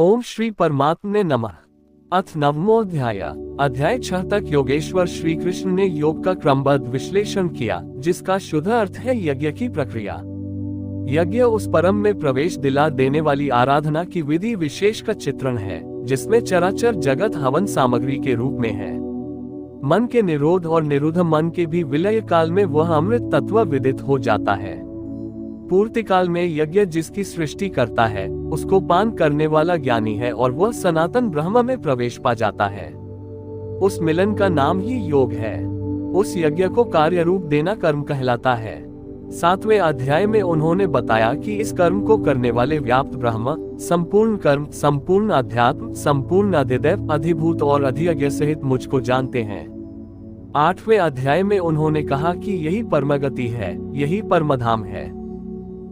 ओम श्री परमात्मने नमः। अथ नवमोऽध्याय। अध्याय 6 तक योगेश्वर श्री कृष्ण ने योग का क्रमबद्ध विश्लेषण किया, जिसका शुद्ध अर्थ है यज्ञ की प्रक्रिया। यज्ञ उस परम में प्रवेश दिला देने वाली आराधना की विधि विशेष का चित्रण है, जिसमें चराचर जगत हवन सामग्री के रूप में है। मन के निरोध और निरुद्ध मन के भी विलय काल में वह अमृत तत्व विदित हो जाता है। पूर्ति काल में यज्ञ जिसकी सृष्टि करता है, उसको पान करने वाला ज्ञानी है और वह सनातन ब्रह्म में प्रवेश पा जाता है। उस मिलन का नाम ही योग है। उस यज्ञ को कार्य रूप देना कर्म कहलाता है। 7वें अध्याय में उन्होंने बताया कि इस कर्म को करने वाले व्याप्त ब्रह्म, संपूर्ण कर्म, संपूर्ण अध्यात्म, संपूर्ण अधिदैव, अधिभूत और अधियज्ञ सहित मुझको जानते हैं। 8वें अध्याय में उन्होंने कहा कि यही परमगति है, यही परमधाम है।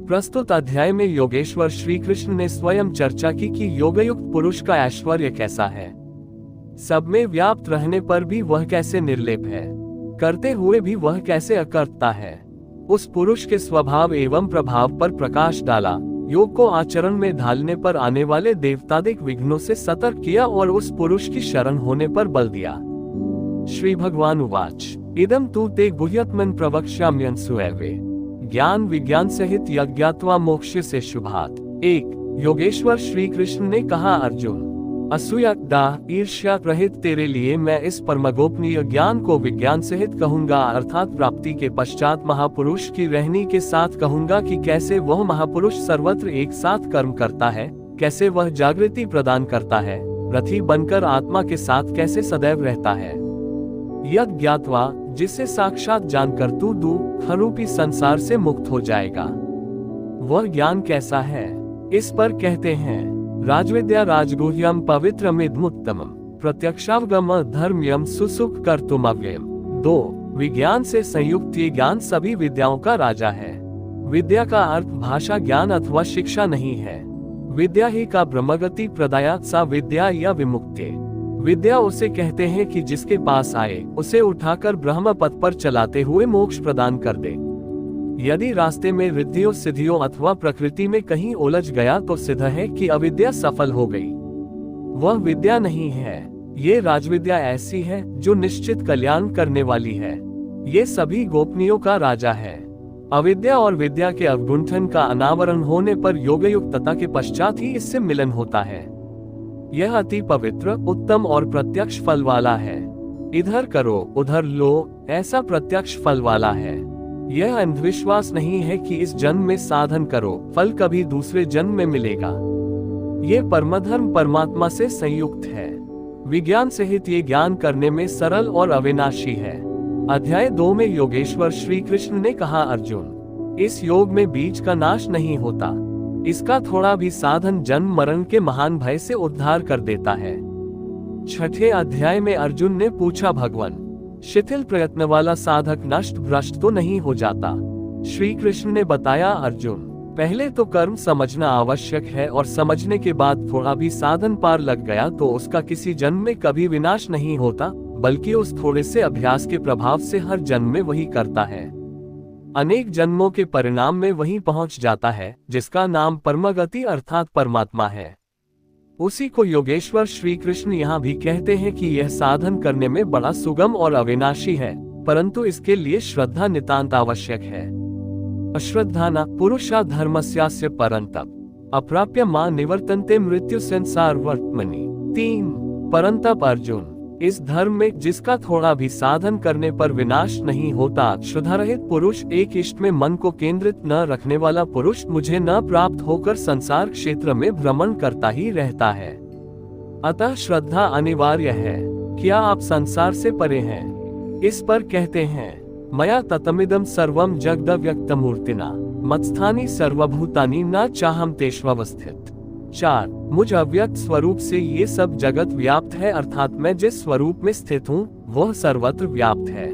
प्रस्तुत अध्याय में योगेश्वर श्री कृष्ण ने स्वयं चर्चा की कि योगयुक्त पुरुष का ऐश्वर्य कैसा है। सब में व्याप्त रहने पर भी वह कैसे निर्लेप है, करते हुए भी वह कैसे अकर्ता है। उस पुरुष के स्वभाव एवं प्रभाव पर प्रकाश डाला, योग को आचरण में ढालने पर आने वाले देवतादिक विघ्नों से सतर्क किया और उस पुरुष की शरण होने पर बल दिया। श्री भगवान उवाच इदं तु ते गुह्यत्मन् प्रवक्ष्याम्यंसुएवे ज्ञान विज्ञान सहित यज्ञात्वा मोक्ष से शुभात। 1 योगेश्वर श्री कृष्ण ने कहा, अर्जुन, असूया, दाह, ईर्ष्या रहित तेरे लिए मैं इस परमगोपनीय ज्ञान को विज्ञान सहित कहूंगा, अर्थात प्राप्ति के पश्चात महापुरुष की रहनी के साथ कहूंगा कि कैसे वह महापुरुष सर्वत्र एक साथ कर्म करता है, कैसे वह जागृति प्रदान करता है, रथी बनकर आत्मा के साथ कैसे सदैव रहता है। यद ज्ञात्वा, जिसे साक्षात जानकर तू दुःखरूपी संसार से मुक्त हो जाएगा। वह ज्ञान कैसा है, इस पर कहते हैं, राजविद्या राजगुह्यम पवित्रमिदमुत्तमम् प्रत्यक्षावगम धर्म्यम सुसुख कर्तुमव्ययम्। 2 विज्ञान से संयुक्त ये ज्ञान सभी विद्याओं का राजा है। विद्या का अर्थ भाषा ज्ञान अथवा शिक्षा नहीं है। विद्या ही का ब्रह्मगति प्रदायात् सा विद्या या विमुक्ति। विद्या उसे कहते हैं कि जिसके पास आए उसे उठाकर ब्रह्म पथ पर चलाते हुए मोक्ष प्रदान कर दे। यदि रास्ते में रिद्धियों सिद्धियों अथवा प्रकृति में कहीं उलझ गया तो सिद्ध है कि अविद्या सफल हो गई। वह विद्या नहीं है। ये राजविद्या ऐसी है जो निश्चित कल्याण करने वाली है। ये सभी गोपनीयों का राजा है। अविद्या और विद्या के अवगुंठन का अनावरण होने पर योगयुक्तता के पश्चात ही इससे मिलन होता है। यह अति पवित्र, उत्तम और प्रत्यक्ष फल वाला है। इधर करो उधर लो, ऐसा प्रत्यक्ष फल वाला है। यह अंधविश्वास नहीं है कि इस जन्म में साधन करो, फल कभी दूसरे जन्म में मिलेगा। ये परमधर्म परमात्मा से संयुक्त है। विज्ञान सहित ये ज्ञान करने में सरल और अविनाशी है। अध्याय 2 में योगेश्वर श्री कृष्ण ने कहा, अर्जुन, इस योग में बीज का नाश नहीं होता। इसका थोड़ा भी साधन जन्म मरण के महान भय से उद्धार कर देता है। 6ठे अध्याय में अर्जुन ने पूछा, भगवान, शिथिल प्रयत्न वाला साधक नष्ट भ्रष्ट तो नहीं हो जाता? श्री कृष्ण ने बताया, अर्जुन, पहले तो कर्म समझना आवश्यक है और समझने के बाद थोड़ा भी साधन पार लग गया तो उसका किसी जन्म में कभी विनाश नहीं होता, बल्कि उस थोड़े से अभ्यास के प्रभाव से हर जन्म में वही करता है। अनेक जन्मों के परिणाम में वहीं पहुंच जाता है, जिसका नाम परमगति अर्थात परमात्मा है। उसी को योगेश्वर श्री कृष्ण यहाँ भी कहते हैं कि यह साधन करने में बड़ा सुगम और अविनाशी है, परंतु इसके लिए श्रद्धा नितांत आवश्यक है। अश्रद्धाना पुरुषा धर्मस्यास्य परंतप अप्राप्य मां निवर्तन्ते मृत्यु संसार वर्तमनि। 3 परंतप अर्जुन, इस धर्म में जिसका थोड़ा भी साधन करने पर विनाश नहीं होता, शुद्धारहित पुरुष, एक इष्ट में मन को केंद्रित न रखने वाला पुरुष मुझे न प्राप्त होकर संसार क्षेत्र में भ्रमण करता ही रहता है। अतः श्रद्धा अनिवार्य है। क्या आप संसार से परे हैं? इस पर कहते हैं, मया ततमिदं सर्वं जगदव्यक्तमूर्तिना मत्स्थानि सर्वभूतानि न चाहम तेष्वस्थित। 4 मुझ अव्यक्त स्वरूप से ये सब जगत व्याप्त है, अर्थात मैं जिस स्वरूप में स्थित हूँ वह सर्वत्र व्याप्त है।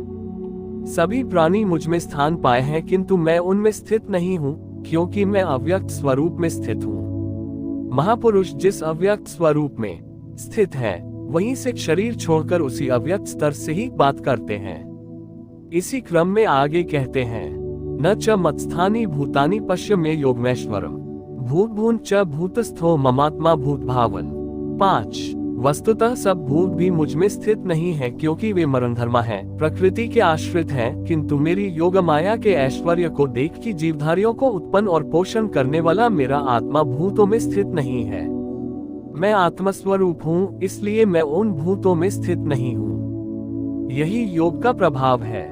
सभी प्राणी मुझ में स्थान पाए हैं, किंतु मैं उनमें स्थित नहीं हूँ, क्योंकि मैं अव्यक्त स्वरूप में स्थित हूँ। महापुरुष जिस अव्यक्त स्वरूप में स्थित है, वहीं से शरीर छोड़कर उसी अव्यक्त स्तर से ही बात करते हैं। इसी क्रम में आगे कहते हैं, न च मत्स्थानि भूतानि पश्य मे योगमेश्वरम भूत भून च भूतस्थो ममात्मा भूत भावन। 5 वस्तुतः सब भूत भी मुझ में स्थित नहीं है, क्योंकि वे मरणधर्मा हैं, प्रकृति के आश्रित हैं, किंतु मेरी योग माया के ऐश्वर्य को देख कि जीवधारियों को उत्पन्न और पोषण करने वाला मेरा आत्मा भूतों में स्थित नहीं है। मैं आत्मस्वरूप हूँ, इसलिए मैं उन भूतों में स्थित नहीं हूँ। यही योग का प्रभाव है।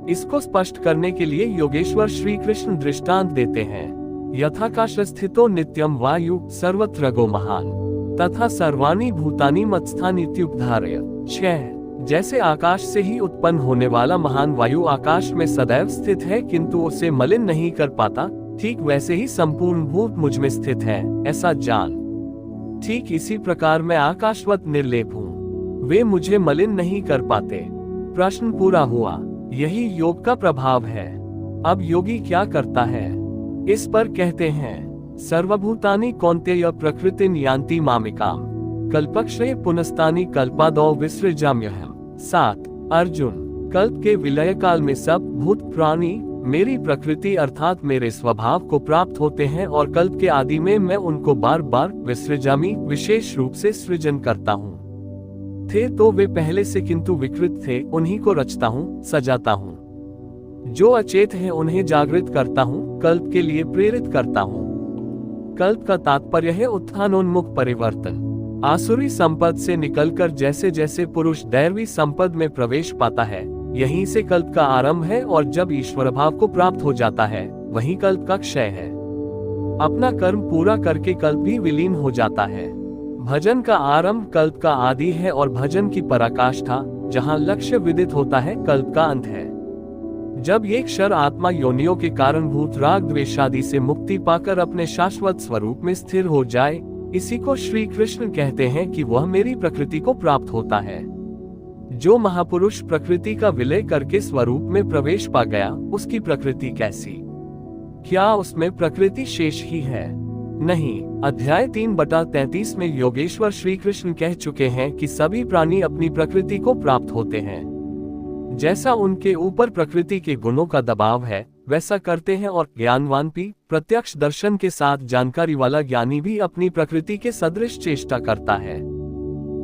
इसको स्पष्ट करने के लिए योगेश्वर श्री कृष्ण दृष्टांत देते हैं। यथाकाश स्थितो नित्यम वायु सर्वत्र गो महान तथा सर्वाणि भूतानि मत्स्थानीत्युपधारय। 6 जैसे आकाश से ही उत्पन्न होने वाला महान वायु आकाश में सदैव स्थित है, किंतु उसे मलिन नहीं कर पाता, ठीक वैसे ही संपूर्ण भूत मुझ में स्थित है, ऐसा जान। ठीक इसी प्रकार मैं आकाशवत निर्लेप हूँ, वे मुझे मलिन नहीं कर पाते। प्रश्न पूरा हुआ। यही योग का प्रभाव है। अब योगी क्या करता है, इस पर कहते हैं सर्वभूतानि कौन्तेय प्रकृतिं यान्ति मामिकाम कल्पक्षये पुनस्तानि कल्पादौ विसृजाम्यहम्। 7 अर्जुन, कल्प के विलय काल में सब भूत प्राणी मेरी प्रकृति अर्थात मेरे स्वभाव को प्राप्त होते हैं, और कल्प के आदि में मैं उनको बार बार विसृजामि विशेष रूप से सृजन करता हूँ। थे तो वे पहले से, किंतु विकृत थे, उन्हीं को रचता हूँ, सजाता हूँ। जो अचेत है उन्हें जागृत करता हूँ, कल्प के लिए प्रेरित करता हूँ। कल्प का तात्पर्य है उत्थानोन्मुख परिवर्तन। आसुरी संपद से निकलकर जैसे जैसे पुरुष दैवी संपद में प्रवेश पाता है, यहीं से कल्प का आरंभ है, और जब ईश्वर भाव को प्राप्त हो जाता है, वहीं कल्प का क्षय है। अपना कर्म पूरा करके कल्प भी विलीन हो जाता है। भजन का आरंभ कल्प का आदि है, और भजन की पराकाष्ठा जहाँ लक्ष्य विदित होता है, कल्प का अंत है। जब ये क्षर आत्मा योनियों के कारण भूत राग द्वेषादि से मुक्ति पाकर अपने शाश्वत स्वरूप में स्थिर हो जाए, इसी को श्री कृष्ण कहते हैं कि वह मेरी प्रकृति को प्राप्त होता है। जो महापुरुष प्रकृति का विलय करके स्वरूप में प्रवेश पा गया, उसकी प्रकृति कैसी? क्या उसमें प्रकृति शेष ही है? नहीं। अध्याय 3/33 में योगेश्वर श्री कृष्ण कह चुके हैं कि सभी प्राणी अपनी प्रकृति को प्राप्त होते हैं। जैसा उनके ऊपर प्रकृति के गुणों का दबाव है, वैसा करते हैं, और ज्ञानवान भी, प्रत्यक्ष दर्शन के साथ जानकारी वाला ज्ञानी भी अपनी प्रकृति के सदृश चेष्टा करता है।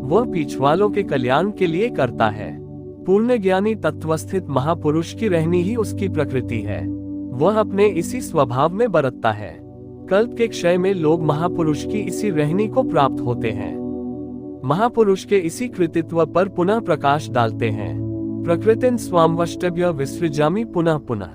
वह पीछवालों के कल्याण के लिए करता है। पूर्ण ज्ञानी तत्वस्थित महापुरुष की रहनी ही उसकी प्रकृति है। वह अपने इसी स्वभाव में बरतता है। कल्प के क्षय में लोग महापुरुष की इसी रहनी को प्राप्त होते हैं। महापुरुष के इसी कृतित्व पर पुनः प्रकाश डालते हैं। प्रकृतिं स्वामवष्टभ्य विसृजामि पुनः पुनः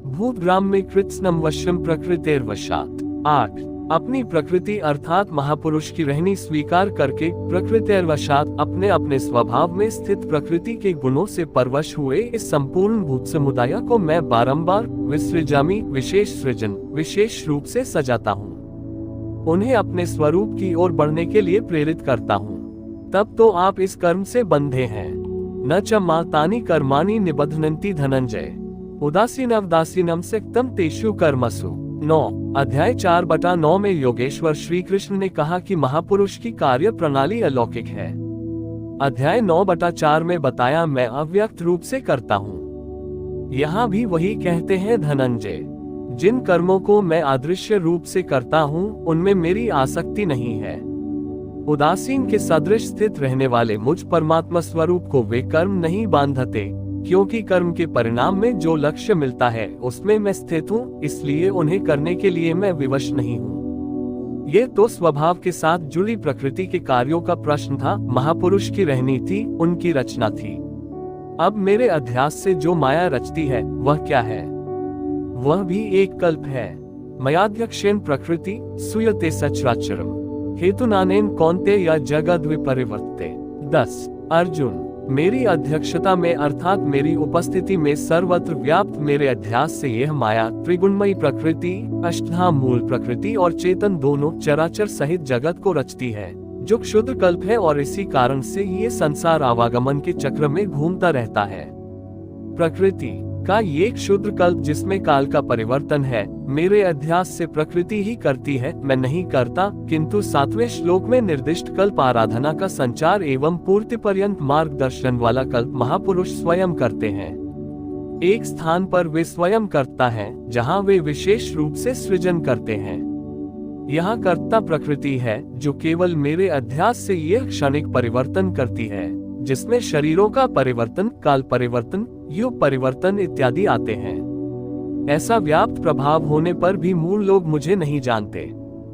भूतग्राम में कृत्स्नम वश्यम प्रकृतेर्वशात्। 8 अपनी प्रकृति अर्थात महापुरुष की रहनी स्वीकार करके प्रकृतेर्वशात् अपने अपने स्वभाव में स्थित प्रकृति के गुणों से परवश हुए इस संपूर्ण भूत समुदाय को मैं बारंबार विसृजामि विशेष सृजन विशेष रूप से सजाता हूँ, उन्हें अपने स्वरूप की ओर बढ़ने के लिए प्रेरित करता हूँ। तब तो आप इस कर्म से बंधे हैं। न च मातानि कर्माणि निबध्नन्ति धनंजय उदासीनवदासीनम सक्तम तेषु कर्मसु। 9 अध्याय 4/9 में योगेश्वर श्री कृष्ण ने कहा कि महापुरुष की कार्य प्रणाली अलौकिक है। अध्याय 9/4 में बताया मैं अव्यक्त रूप से करता हूँ। यहाँ भी वही कहते हैं धनंजय, जिन कर्मों को मैं अदृश्य रूप से करता हूँ उनमें मेरी आसक्ति नहीं है। उदासीन के सदृश स्थित रहने वाले मुझ परमात्मा स्वरूप को वे कर्म नहीं बांधते, क्योंकि कर्म के परिणाम में जो लक्ष्य मिलता है उसमें मैं स्थित हूँ, इसलिए उन्हें करने के लिए मैं विवश नहीं हूँ। ये तो स्वभाव के साथ जुड़ी प्रकृति के कार्यों का प्रश्न था। महापुरुष की रहनी थी, उनकी रचना थी। अब मेरे अध्यास से जो माया रचती है वह क्या है? वह भी एक कल्प है। मयाध्यक्षेण प्रकृति सुयते सचराचरम हेतुनानेन कौन्तेय जगद्विपरिवर्ते। 10 अर्जुन, मेरी अध्यक्षता में अर्थात मेरी उपस्थिति में सर्वत्र व्याप्त मेरे अध्यास से यह माया त्रिगुणमयी प्रकृति, अष्टधा मूल प्रकृति और चेतन दोनों चराचर सहित जगत को रचती है, जो क्षुद्र कल्प है, और इसी कारण से ये संसार आवागमन के चक्र में घूमता रहता है। प्रकृति का ये क्षुद्र कल्प जिसमें काल का परिवर्तन है, मेरे अध्यास से प्रकृति ही करती है, मैं नहीं करता। किंतु 7वें श्लोक में निर्दिष्ट कल्प आराधना का संचार एवं पूर्ति पर्यंत मार्गदर्शन वाला कल्प महापुरुष स्वयं करते हैं। एक स्थान पर वे स्वयं करता है जहां वे विशेष रूप से सृजन करते हैं। यहाँ कर्ता प्रकृति है जो केवल मेरे अध्यास से यह क्षणिक परिवर्तन करती है, जिसमें शरीरों का परिवर्तन, काल परिवर्तन, युग परिवर्तन इत्यादि आते हैं। ऐसा व्याप्त प्रभाव होने पर भी मूल लोग मुझे नहीं जानते।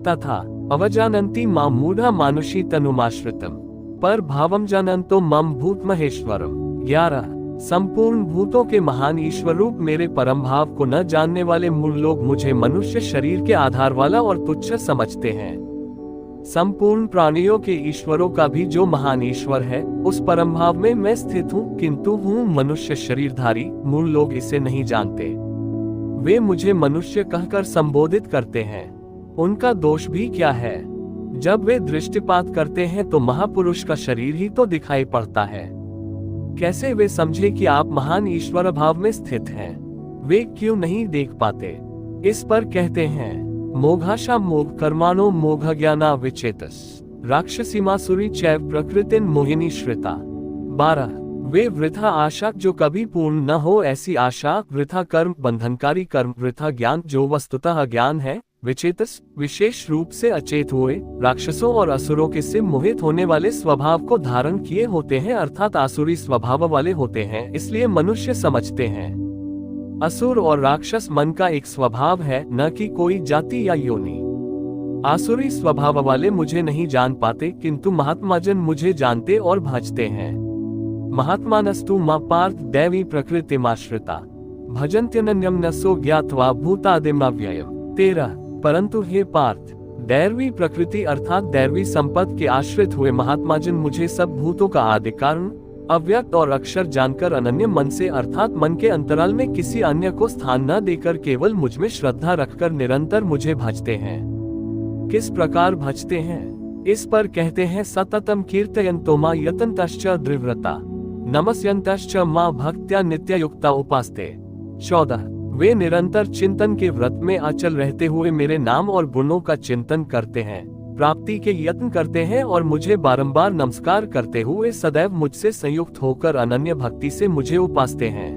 तथा अवजानन्ति मां मूढ़ा मानुषी तनुमाश्रितम पर भावम जानन्तो मम भूत महेश्वरम। 11 संपूर्ण भूतों के महान ईश्वर रूप मेरे परम भाव को न जानने वाले मूल लोग मुझे मनुष्य शरीर के आधार वाला और तुच्छ समझते हैं। संपूर्ण प्राणियों के ईश्वरों का भी जो महान ईश्वर है, उस परम भाव में मैं स्थित हूँ, किंतु हूँ मनुष्य शरीरधारी। मूल लोग इसे नहीं जानते। वे मुझे मनुष्य कहकर संबोधित करते हैं। उनका दोष भी क्या है? जब वे दृष्टिपात करते हैं तो महापुरुष का शरीर ही तो दिखाई पड़ता है। कैसे वे समझे कि आप महान ईश्वर भाव में स्थित हैं? वे क्यों नहीं देख पाते? इस पर कहते हैं, मोघाशा मोघ कर्माणो मोघ ज्ञाना विचेतस राक्षसीमासुरी चैव प्रकृतिन मोहिनी श्रिता। 12 वे वृथा आशा जो कभी पूर्ण न हो, ऐसी आशा, वृथा कर्म बंधनकारी कर्म, वृथा ज्ञान जो वस्तुतः ज्ञान है, विचेतस विशेष रूप से अचेत हुए, राक्षसों और असुरों के से मोहित होने वाले स्वभाव को धारण किए होते हैं, अर्थात आसुरी स्वभाव वाले होते हैं, इसलिए मनुष्य समझते हैं। असुर और राक्षस मन का एक स्वभाव है, न कि कोई जाति या योनि। आसुरी स्वभाव वाले मुझे नहीं जान पाते, किंतु महात्माजन मुझे जानते और भजते हैं। महात्मानस्तु मां पार्थ दैवी प्रकृतिमाश्रिता भजन्त्यनन्यम न सो ज्ञात्वा भूतादिमव्ययम्। 13 परंतु हे पार्थ, दैवी प्रकृति अर्थात दैवी संपत्ति के आश्रित हुए महात्माजन मुझे सब भूतों का आदि कारण, अव्यक्त और अक्षर जानकर अनन्य मन से, अर्थात मन के अंतराल में किसी अन्य को स्थान न देकर केवल मुझ में श्रद्धा रखकर निरंतर मुझे भजते हैं। किस प्रकार भजते हैं? इस पर कहते हैं, सततम कीर्तयन्तो मां यतन्तश्च दृढ़व्रता नमस्यन्तश्च मां भक्त्या नित्ययुक्ता उपास्ते। 14 वे निरंतर चिंतन के व्रत में अचल रहते हुए मेरे नाम और गुणों का चिंतन करते हैं, प्राप्ति के यत्न करते हैं और मुझे बारंबार नमस्कार करते हुए सदैव मुझसे संयुक्त होकर अनन्य भक्ति से मुझे उपासते हैं,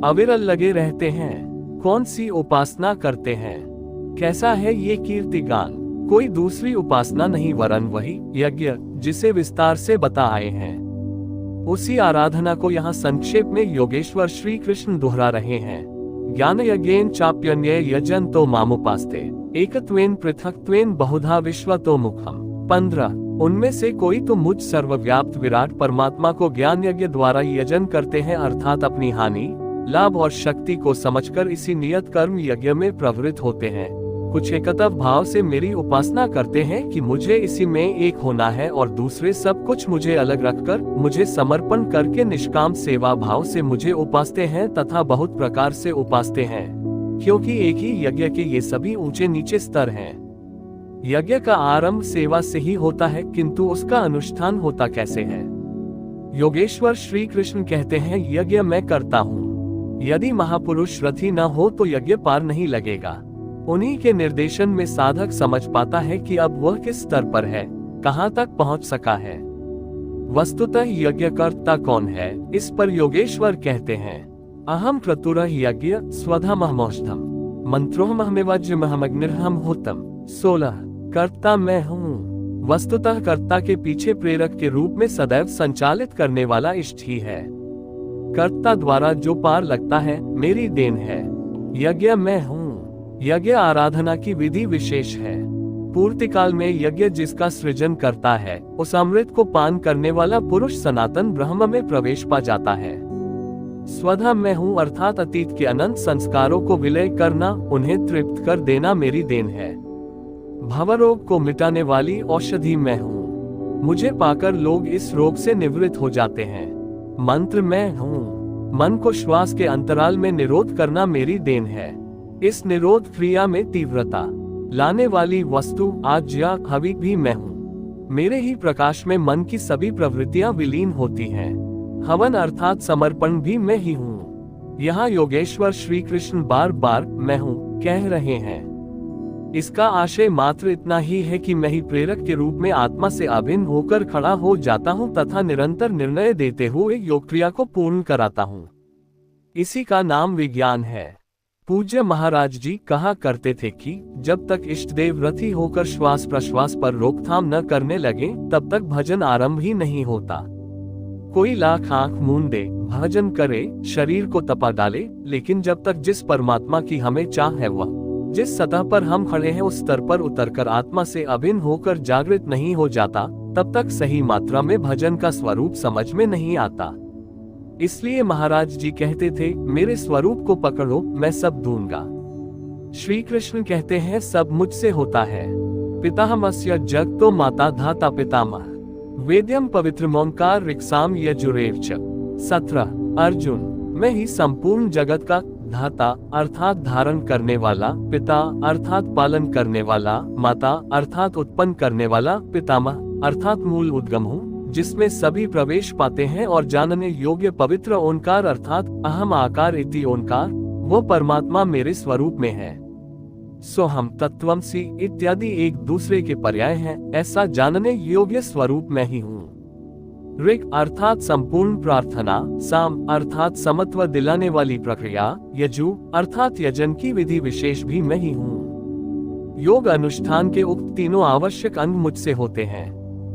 अविरल लगे रहते हैं। कौन सी उपासना करते हैं? कैसा है ये कीर्तिगान? कोई दूसरी उपासना नहीं, वरन वही यज्ञ जिसे विस्तार से बता आए हैं, उसी आराधना को यहाँ संक्षेप में योगेश्वर श्री कृष्ण दोहरा रहे हैं। ज्ञान यज्ञेन चाप्यन्ये यजन्तो मामुपास्ते एकत्वेन पृथक्त्वेन बहुधा विश्वतो मुखम। 15 उनमें से कोई तो मुझ सर्वव्याप्त विराट परमात्मा को ज्ञान यज्ञ द्वारा यजन करते हैं, अर्थात अपनी हानि, लाभ और शक्ति को समझकर इसी नियत कर्म यज्ञ में प्रवृत्त होते हैं। कुछ एकतव भाव से मेरी उपासना करते हैं कि मुझे इसी में एक होना है, और दूसरे सब कुछ मुझे अलग रखकर मुझे समर्पण करके निष्काम सेवा भाव से मुझे उपासते हैं तथा बहुत प्रकार से उपासते हैं, क्योंकि एक ही यज्ञ के ये सभी ऊंचे नीचे स्तर हैं। यज्ञ का आरंभ सेवा से ही होता है, किंतु उसका अनुष्ठान होता कैसे है? योगेश्वर श्री कृष्ण कहते हैं, यज्ञ मैं करता हूँ। यदि महापुरुष रथी न हो तो यज्ञ पार नहीं लगेगा। उन्हीं के निर्देशन में साधक समझ पाता है कि अब वह किस स्तर पर है, कहाँ तक पहुँच सका है। वस्तुतः यज्ञकर्ता कौन है? इस पर योगेश्वर कहते हैं, अहम क्रतुरः यज्ञ स्वधामहमौषधम मंत्रोहमहमेवज्रमहमग्निर्हम होतम। 16 कर्ता मैं हूँ। वस्तुतः कर्ता के पीछे प्रेरक के रूप में सदैव संचालित करने वाला इष्ट ही है। कर्ता द्वारा जो पार लगता है मेरी देन है। यज्ञ मैं हूँ। यज्ञ आराधना की विधि विशेष है। पूर्ति काल में यज्ञ जिसका सृजन करता है, उस अमृत को पान करने वाला पुरुष सनातन ब्रह्म में प्रवेश पा जाता है। स्वधा मैं हूँ अर्थात अतीत के अनंत संस्कारों को विलय करना, उन्हें तृप्त कर देना मेरी देन है। भवरोग को मिटाने वाली औषधि मैं हूँ। मुझे पाकर लोग इस रोग से निवृत्त हो जाते हैं। मंत्र मैं हूँ। मन को श्वास के अंतराल में निरोध करना मेरी देन है। इस निरोध क्रिया में तीव्रता लाने वाली वस्तु आज्ञा हवि भी मैं हूँ। मेरे ही प्रकाश में मन की सभी प्रवृत्तियां विलीन होती हैं। हवन अर्थात समर्पण भी मैं ही हूँ। यहाँ योगेश्वर श्री कृष्ण बार बार मैं हूँ कह रहे हैं। इसका आशय मात्र इतना ही है कि मैं ही प्रेरक के रूप में आत्मा से अभिन्न होकर खड़ा हो जाता हूँ तथा निरंतर निर्णय देते हुए योग क्रिया को पूर्ण कराता हूँ। इसी का नाम विज्ञान है। पूज्य महाराज जी कहा करते थे कि जब तक इष्ट देव रथी होकर श्वास प्रश्वास पर रोकथाम न करने लगे तब तक भजन आरंभ ही नहीं होता। कोई लाख आंख मूंदे भजन करे, शरीर को तपा डाले, लेकिन जब तक जिस परमात्मा की हमें चाह है, वह जिस सतह पर हम खड़े हैं उस स्तर पर उतरकर आत्मा से अभिन्न होकर जागृत नहीं हो जाता, तब तक सही मात्रा में भजन का स्वरूप समझ में नहीं आता। इसलिए महाराज जी कहते थे, मेरे स्वरूप को पकड़ो, मैं सब दूंगा। श्री कृष्ण कहते हैं, सब मुझसे होता है। पितामहस्य जग तो माता धाता पितामह, वेद्यम पवित्र मोंकार ऋक्साम यजुरेवच। 17 अर्जुन, मैं ही संपूर्ण जगत का धाता अर्थात धारण करने वाला, पिता अर्थात पालन करने वाला, माता अर्थात उत्पन्न करने वाला, पितामह अर्थात मूल उद्गम हूँ, जिसमें सभी प्रवेश पाते हैं और जानने योग्य पवित्र ओंकार अर्थात अहम आकार इति ओंकार, वो परमात्मा मेरे स्वरूप में है। सोहम तत्वमसि इत्यादि एक दूसरे के पर्याय हैं, ऐसा जानने योग्य स्वरूप मैं ही हूँ। ऋग अर्थात संपूर्ण प्रार्थना, साम अर्थात समत्व दिलाने वाली प्रक्रिया, यजु अर्थात यजन की विधि विशेष भी मैं ही हूँ। योग अनुष्ठान के उक्त तीनों आवश्यक अंग मुझसे होते हैं।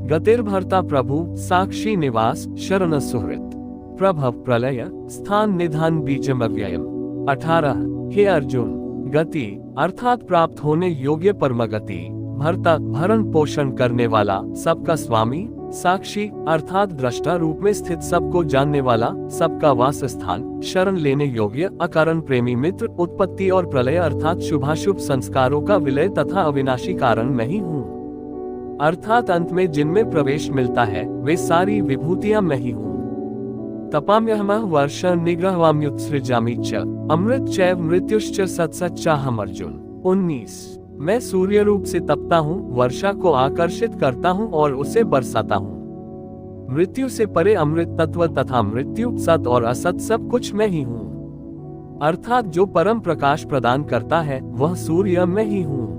गतिर्भर्ता प्रभु, साक्षी निवास, शरण सुहृत, प्रभव प्रलय, स्थान निधान बीजम अव्ययम। 18 हे अर्जुन, गति अर्थात प्राप्त होने योग्य परम गति, भर्ता भरण पोषण करने वाला, सबका स्वामी, साक्षी अर्थात दृष्टा रूप में स्थित सबको जानने वाला, सबका वास स्थान, शरण लेने योग्य, अकारण प्रेमी मित्र, उत्पत्ति और प्रलय अर्थात शुभाशुभ संस्कारों का विलय तथा अविनाशी कारण मैं ही हूँ। अर्थात अंत में जिनमें प्रवेश मिलता है वे सारी विभूतियां मैं ही हूँ। तपाम्यहमः वर्ष निग्रहवाम्युत्सृजामि च, अमृत चैव मृत्युश्च सत्सच्चाहम्। अर्जुन 19 मैं सूर्य रूप से तपता हूँ, वर्षा को आकर्षित करता हूँ और उसे बरसाता हूँ। मृत्यु से परे अमृत तत्व तथा मृत्यु, सत और असत सब कुछ मैं ही हूँ। अर्थात जो परम प्रकाश प्रदान करता है वह सूर्य मैं ही हूँ।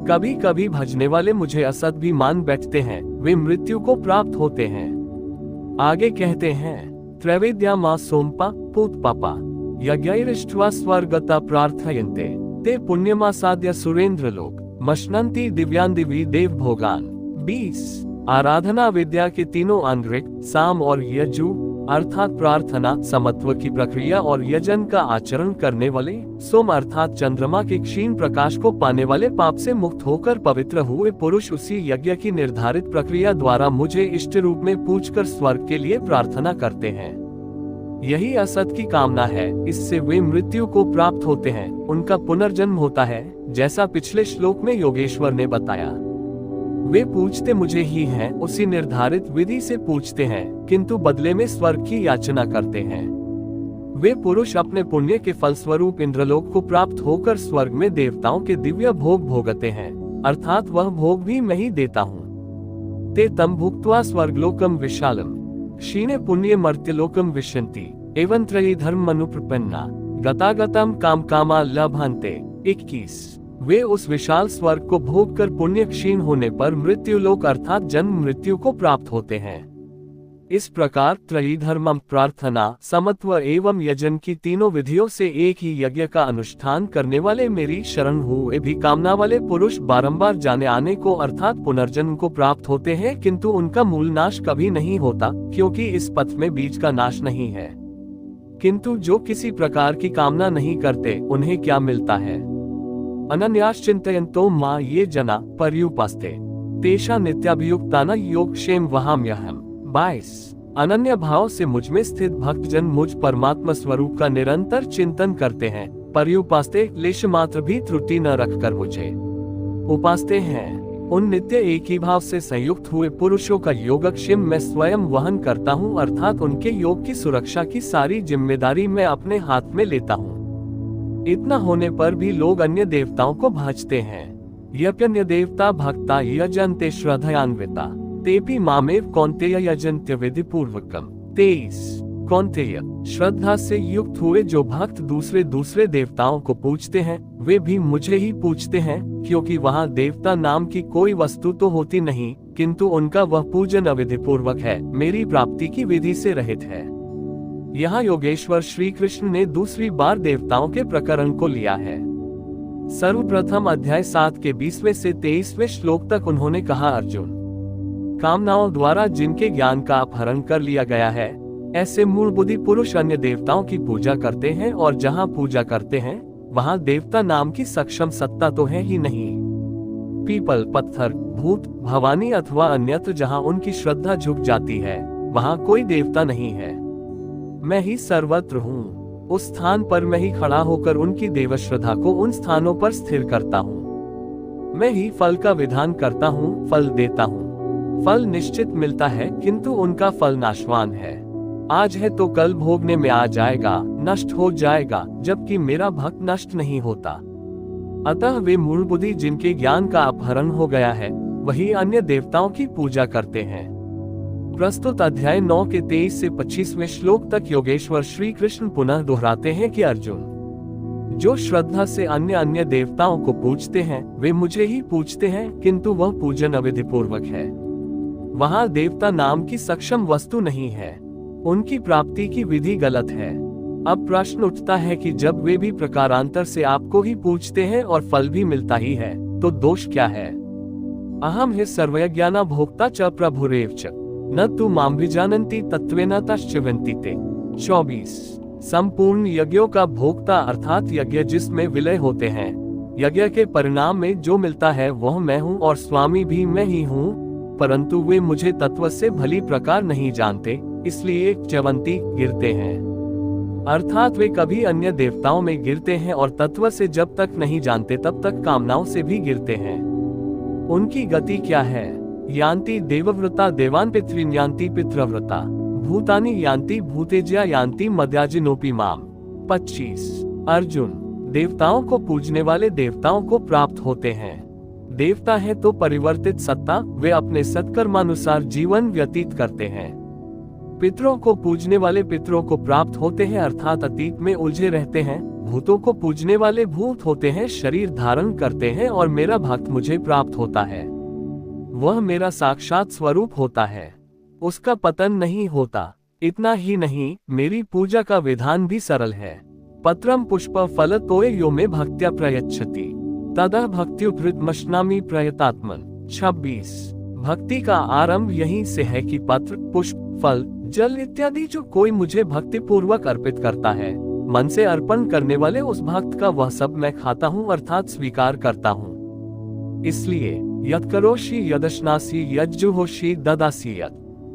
कभी कभी भजने वाले मुझे असत भी मान बैठते हैं, वे मृत्यु को प्राप्त होते हैं। आगे कहते हैं, त्रैवेद्या मां सोमपा पूत पापा यज्ञैरिष्ट्वा स्वर्गता प्रार्थयन्ते, ते पुण्यमासाद्य सुरेंद्र लोक मशनंती दिव्यांदिवी देव भोगान। 20 आराधना विद्या के तीनों अंग ऋग, साम और यजु अर्थात प्रार्थना, समत्व की प्रक्रिया और यजन का आचरण करने वाले, सोम अर्थात चंद्रमा के क्षीण प्रकाश को पाने वाले, पाप से मुक्त होकर पवित्र हुए पुरुष उसी यज्ञ की निर्धारित प्रक्रिया द्वारा मुझे इष्ट रूप में पूजकर स्वर्ग के लिए प्रार्थना करते हैं। यही असत की कामना है, इससे वे मृत्यु को प्राप्त होते हैं, उनका पुनर्जन्म होता है, जैसा पिछले श्लोक में योगेश्वर ने बताया। वे पूजते मुझे ही हैं, उसी निर्धारित विधि से पूजते हैं, किंतु बदले में स्वर्ग की याचना करते हैं। वे पुरुष अपने पुण्य के फलस्वरूप इंद्रलोक को प्राप्त होकर स्वर्ग में देवताओं के दिव्य भोग भोगते हैं, अर्थात वह भोग भी मैं ही देता हूँ। ते तम भुक्त्वा स्वर्गलोकम विशालम क्षीणे पुण्य मर्त्यलोकम विशन्ति, एवं त्रयी धर्म अनुप्रपन्ना गतागतम काम कामा लभन्ते। 21 वे उस विशाल स्वर्ग को भोग कर पुण्य क्षीण होने पर मृत्युलोक अर्थात जन्म मृत्यु को प्राप्त होते हैं। इस प्रकार त्रयी धर्मम प्रार्थना, समत्व एवं यजन की तीनों विधियों से एक ही यज्ञ का अनुष्ठान करने वाले मेरी शरण हुए भी कामना वाले पुरुष बारंबार जाने आने को अर्थात पुनर्जन्म को प्राप्त होते हैं, किंतु उनका मूल नाश कभी नहीं होता, क्योंकि इस पथ में बीज का नाश नहीं है। किंतु जो किसी प्रकार की कामना नहीं करते उन्हें क्या मिलता है? अनन्याश्चिन्तयन्तो मां ये जना पर्युपास्ते तेषा नित्याभियुक्ताना योगक्षेम वहाम्यहम्। 22 अनन्य भाव से मुझ में स्थित भक्तजन मुझ परमात्मा स्वरूप का निरंतर चिंतन करते हैं, पर्युपास्ते लेश मात्र भी त्रुटि न रखकर मुझे उपासते हैं। उन नित्य एक ही भाव से संयुक्त हुए पुरुषों का योगक्षेम मैं स्वयं वहन करता हूँ, अर्थात उनके योग की सुरक्षा की सारी जिम्मेदारी मैं अपने हाथ में लेता हूँ। इतना होने पर भी लोग अन्य देवताओं को भाजते हैं। यप्यन्य देवता भक्ता यजन्ते श्रद्धयान्विता तेपि मामेव कौन्तेय यजन्त्य विधि पूर्वकम। 23 कौन्तेय श्रद्धा से युक्त हुए जो भक्त दूसरे दूसरे देवताओं को पूजते हैं वे भी मुझे ही पूजते हैं, क्योंकि वहाँ देवता नाम की कोई वस्तु तो होती नहीं, किंतु उनका वह पूजन अविधि पूर्वक है, मेरी प्राप्ति की विधि से रहित है। यहाँ योगेश्वर श्री कृष्ण ने दूसरी बार देवताओं के प्रकरण को लिया है। सर्वप्रथम अध्याय 7 के 20वें से 23वें श्लोक तक उन्होंने कहा, अर्जुन, कामनाओं द्वारा जिनके ज्ञान का अपहरण कर लिया गया है, ऐसे मूल बुद्धि पुरुष अन्य देवताओं की पूजा करते हैं, और जहाँ पूजा करते हैं वहाँ देवता नाम की सक्षम सत्ता तो है ही नहीं। पीपल, पत्थर, भूत, भवानी अथवा अन्यत्र जहाँ उनकी श्रद्धा झुक जाती है वहाँ कोई देवता नहीं है। मैं ही सर्वत्र हूँ। उस स्थान पर मैं ही खड़ा होकर उनकी देव श्रद्धा को उन स्थानों पर स्थिर करता हूँ। मैं ही फल का विधान करता हूँ, फल देता हूँ। फल निश्चित मिलता है, किंतु उनका फल नाशवान है। आज है तो कल भोगने में आ जाएगा, नष्ट हो जाएगा, जबकि मेरा भक्त नष्ट नहीं होता। अतः वे मूल बुद्धि जिनके ज्ञान का अपहरण हो गया है, वही अन्य देवताओं की पूजा करते हैं। प्रस्तुत अध्याय 9 के 23 से 25वें श्लोक तक योगेश्वर श्री कृष्ण पुनः दोहराते हैं कि अर्जुन, जो श्रद्धा से अन्य अन्य देवताओं को पूजते हैं वे मुझे ही पूजते हैं, किंतु वह पूजन अविधि पूर्वक है। वहाँ देवता नाम की सक्षम वस्तु नहीं है। उनकी प्राप्ति की विधि गलत है। अब प्रश्न उठता है कि जब वे भी प्रकारांतर से आपको ही पूजते हैं और फल भी मिलता ही है, तो दोष क्या है? अहम हि सर्वज्ञाना भोक्ता च प्रभुरेव च न तु मां विजानन्ति तत्त्वेन तश्चिवन्ति ते। 24। संपूर्ण यज्ञों का भोक्ता अर्थात यज्ञ जिसमें विलय होते हैं, यज्ञ के परिणाम में जो मिलता है वह मैं हूँ और स्वामी भी मैं ही हूँ, परंतु वे मुझे तत्व से भली प्रकार नहीं जानते, इसलिए च्यवन्ति गिरते हैं। अर्थात वे कभी अन्य देवताओं में गिरते हैं और तत्व से जब तक नहीं जानते तब तक कामनाओं से भी गिरते हैं। उनकी गति क्या है? यान्ति देवव्रता देवान पितॄन् यान्ति पितृव्रता भूतानि यान्ति भूतेज्या यान्ति मद्याजिनोपि माम। 25। अर्जुन, देवताओं को पूजने वाले देवताओं को प्राप्त होते हैं। देवता है तो परिवर्तित सत्ता, वे अपने सत्कर्मानुसार जीवन व्यतीत करते हैं। पितरों को पूजने वाले पितरों को प्राप्त होते हैं, अर्थात अतीत में उलझे रहते हैं। भूतों को पूजने वाले भूत होते हैं, शरीर धारण करते हैं, और मेरा भक्त मुझे प्राप्त होता है। वह मेरा साक्षात स्वरूप होता है, उसका पतन नहीं होता। इतना ही नहीं, मेरी पूजा का विधान भी सरल है। पत्रम पुष्प फल तोय यो में भक्त्या प्रयच्छति तदा भक्त्युपहृतमश्नामि प्रयतात्मन। 26। भक्ति का आरंभ यहीं से है कि पत्र, पुष्प, फल, जल इत्यादि जो कोई मुझे भक्ति पूर्वक अर्पित करता है, मन से अर्पण करने वाले उस भक्त का वह सब मैं खाता हूँ, अर्थात स्वीकार करता हूँ। इसलिए यत् करोषि यदश्नासि यज्जुहोषि ददासि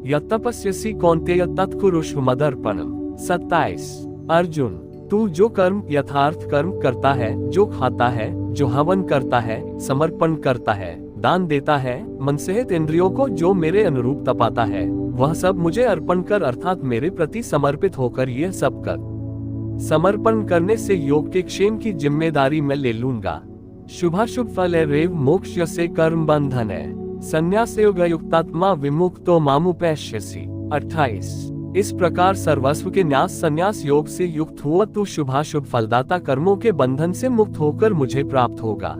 यत् तपस्यसि कौन्तेय तत्कुरुषु मदर्पणम्। 27। अर्जुन, तू जो कर्म यथार्थ कर्म करता है, जो खाता है, जो हवन करता है, समर्पण करता है, दान देता है, मन सहित इंद्रियों को जो मेरे अनुरूप तपाता है, वह सब मुझे अर्पण कर अर्थात मेरे प्रति समर्पित होकर यह सब कर। समर्पण करने से योग के क्षेम की जिम्मेदारी मैं ले लूंगा। शुभाशुभ फल रेव मोक्ष से कर्म बंधन है, संन्यास योग युक्तात्मा विमुक्तो मामुपैष्यसि। 28। इस प्रकार सर्वस्व के न्यास संन्यास योग से युक्त हुआ तू शुभाशुभ फलदाता कर्मों के बंधन से मुक्त होकर मुझे प्राप्त होगा।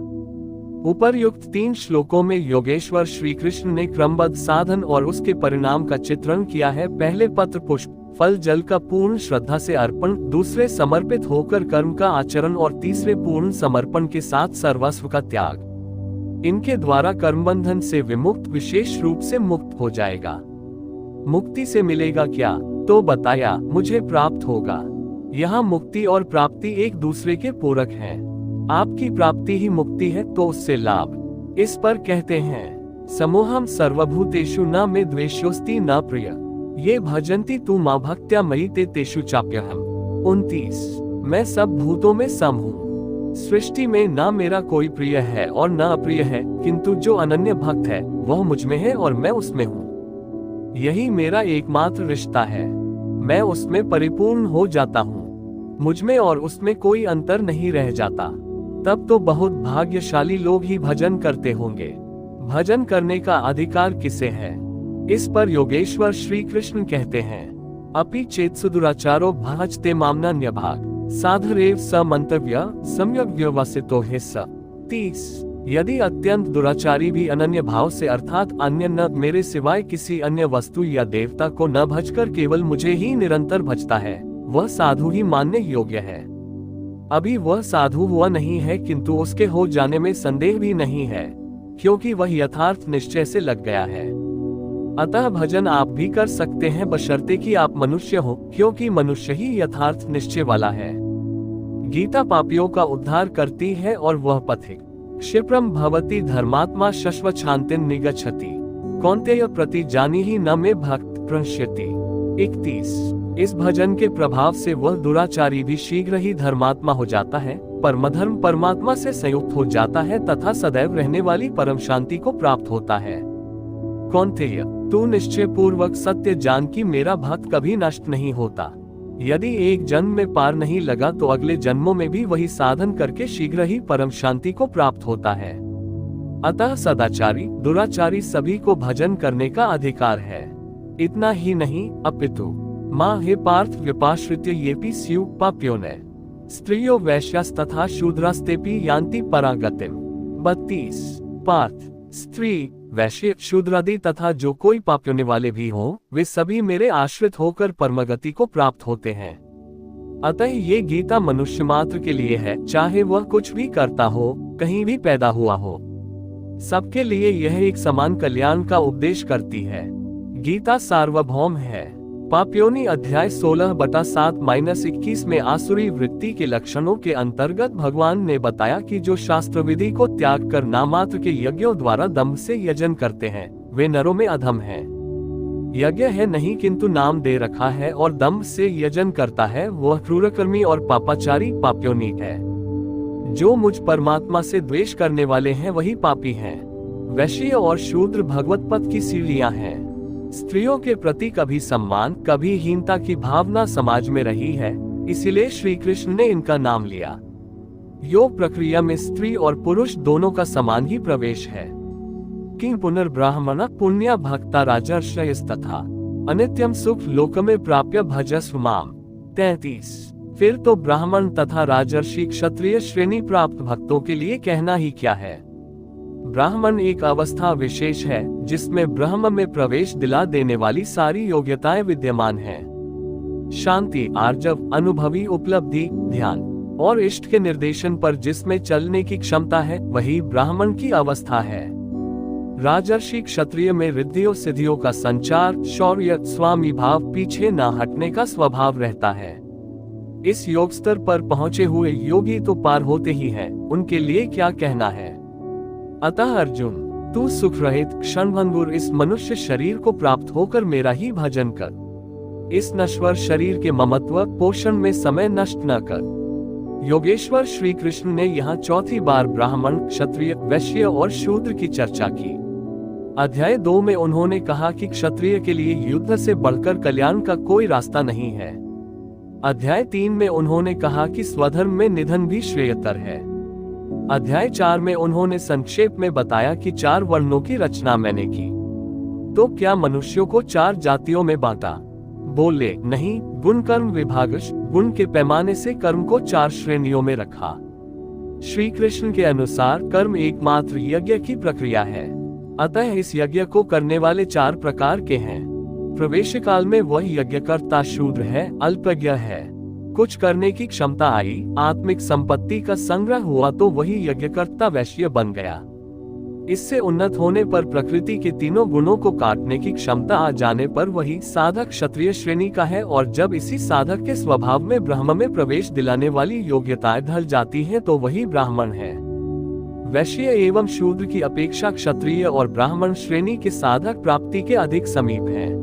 उपर्युक्त 3 श्लोकों में योगेश्वर श्री कृष्ण ने क्रमबद्ध साधन और उसके परिणाम का चित्रण किया है। पहले पत्र, पुष्प, फल, जल का पूर्ण श्रद्धा से अर्पण, दूसरे समर्पित होकर कर्म का आचरण और तीसरे पूर्ण समर्पण के साथ सर्वस्व का त्याग। इनके द्वारा कर्मबंधन से विमुक्त विशेष रूप से मुक्त हो जाएगा। मुक्ति से मिलेगा क्या? तो बताया, मुझे प्राप्त होगा। यहाँ मुक्ति और प्राप्ति एक दूसरे के पूरक हैं। आपकी प्राप्ति ही मुक्ति है तो उससे लाभ। इस पर कहते हैं, समोहम सर्वभूतेषु न मे द्वेष्योस्ति न प्रिय ये भजन्ति तू मां भक्त्या मयि ते तेषु चाप्यहम्। 29। मैं सब भूतों में सम हूँ। सृष्टि में न मेरा कोई प्रिय है और न अप्रिय है, किंतु जो अनन्य भक्त है वह मुझ में है और मैं उसमें हूँ। यही मेरा एकमात्र रिश्ता है। मैं उसमें परिपूर्ण हो जाता हूँ। मुझ में और उसमें कोई अंतर नहीं रह जाता। तब तो बहुत भाग्यशाली लोग ही भजन करते होंगे। भजन करने का अधिकार किसे है? इस पर योगेश्वर श्री कृष्ण कहते हैं, अपि चेत्सु दुराचारो भजते मामनान्य भाग साधरेव स मंतव्य सम्यक व्यवसितो है स। 30। यदि अत्यंत दुराचारी भी अनन्य भाव से अर्थात अन्य न मेरे सिवाय किसी अन्य वस्तु या देवता को न भजकर केवल मुझे ही निरंतर भजता है, वह साधु ही मानने योग्य है। अभी वह साधु हुआ नहीं है, किंतु उसके हो जाने में संदेह भी नहीं है, क्योंकि वह यथार्थ निश्चय से लग गया है। अतः भजन आप भी कर सकते हैं, बशर्ते कि आप मनुष्य हो, क्योंकि मनुष्य ही यथार्थ निश्चय वाला है। गीता पापियों का उद्धार करती है और वह पथिक क्षिप्रम भवति धर्मात्मा शश्वत शांतिं निगच्छति कौन्तेय प्रति जानी ही न मे भक्त प्रणश्यति। 31। इस भजन के प्रभाव से वह दुराचारी भी शीघ्र ही धर्मात्मा हो जाता है, परमधर्म परमात्मा से संयुक्त हो जाता है तथा सदैव रहने वाली परम शांति को प्राप्त होता है। कौन्तेय, तू निश्चय पूर्वक सत्य जान कि मेरा भक्त कभी नष्ट नहीं होता। यदि एक जन्म में पार नहीं लगा तो अगले जन्मों में भी वही साधन करके शीघ्र ही परम शांति को प्राप्त होता है। अतः सदाचारी दुराचारी सभी को भजन करने का अधिकार है। इतना ही नहीं, अपितु माँ हे पार्थ विपाश्रित्य येपि स्युः पाप्योने स्त्रियो वैश्यास् तथा शूद्रास्तेपि यान्ति परागतिम्। 32। पार्थ, स्त्री, वैश्य, शूद्रादि तथा जो कोई पाप्योने वाले भी हों, वे सभी मेरे आश्रित होकर परमगति को प्राप्त होते हैं। अतः ये गीता मनुष्य मात्र के लिए है, चाहे वह कुछ भी करता हो, कहीं भी पैदा हुआ हो। सबके लिए यह एक समान कल्याण का उपदेश करती है। गीता सार्वभौम है। पाप्योनि अध्याय 16/7-21 में आसुरी वृत्ति के लक्षणों के अंतर्गत भगवान ने बताया कि जो शास्त्र विधि को त्याग कर नामात्र के यज्ञों द्वारा दम्भ से यजन करते हैं, वे नरों में अधम हैं। यज्ञ है नहीं किंतु नाम दे रखा है और दम्भ से यजन करता है, वह क्रूरकर्मी और पापाचारी पाप्योनि है। जो मुझ परमात्मा से द्वेष करने वाले हैं वही पापी हैं। वैश्य और शूद्र भगवत पद की सीढ़ियां हैं। स्त्रियों के प्रति कभी सम्मान कभी हीनता की भावना समाज में रही है, इसीलिए श्री कृष्ण ने इनका नाम लिया। योग प्रक्रिया में स्त्री और पुरुष दोनों का समान ही प्रवेश है। किं पुनर्ब्राह्मण पुण्य भक्ता राजर्षयस्तथा अनित्यम सुख लोकमे प्राप्य भजस्व माम। 33। फिर तो ब्राह्मण तथा राजर्षि क्षत्रिय श्रेणी प्राप्त भक्तों के लिए कहना ही क्या है। ब्राह्मण एक अवस्था विशेष है जिसमें ब्रह्म में प्रवेश दिला देने वाली सारी योग्यताएं विद्यमान हैं। शांति, आर्जव, अनुभवी उपलब्धि, ध्यान और इष्ट के निर्देशन पर जिसमें चलने की क्षमता है, वही ब्राह्मण की अवस्था है। राजर्षि क्षत्रिय में रिद्धियों सिद्धियों का संचार, शौर्य, स्वामी भाव, पीछे न हटने का स्वभाव रहता है। इस योग स्तर पर पहुंचे हुए योगी तो पार होते ही हैं, उनके लिए क्या कहना है। अतः अर्जुन, तू सुख रहित क्षणभंगुर इस मनुष्य शरीर को प्राप्त होकर मेरा ही भजन कर। इस नश्वर शरीर के ममत्व पोषण में समय नष्ट न कर। योगेश्वर श्री कृष्ण ने यहाँ चौथी बार ब्राह्मण, क्षत्रिय, वैश्य और शूद्र की चर्चा की। अध्याय 2 में उन्होंने कहा कि क्षत्रिय के लिए युद्ध से बढ़कर कल्याण का कोई रास्ता नहीं है। अध्याय 3 में उन्होंने कहा कि स्वधर्म में निधन भी श्रेयतर है। अध्याय 4 में उन्होंने संक्षेप में बताया कि 4 वर्णों की रचना मैंने की। तो क्या मनुष्यों को 4 जातियों में बांटा? बोले, नहीं, गुण कर्म विभागश, गुण के पैमाने से कर्म को 4 श्रेणियों में रखा। श्री कृष्ण के अनुसार कर्म एकमात्र यज्ञ की प्रक्रिया है। अतः इस यज्ञ को करने वाले 4 प्रकार के हैं। प्रवेश काल में वह यज्ञकर्ता शूद्र है, अल्पज्ञ है। कुछ करने की क्षमता आई, आत्मिक संपत्ति का संग्रह हुआ तो वही यज्ञकर्ता वैश्य बन गया। इससे उन्नत होने पर प्रकृति के तीनों गुणों को काटने की क्षमता आ जाने पर वही साधक क्षत्रिय श्रेणी का है, और जब इसी साधक के स्वभाव में ब्रह्म में प्रवेश दिलाने वाली योग्यताएं ढल जाती हैं तो वही ब्राह्मण है। वैश्य एवं शूद्र की अपेक्षा क्षत्रिय और ब्राह्मण श्रेणी के साधक प्राप्ति के अधिक समीप हैं।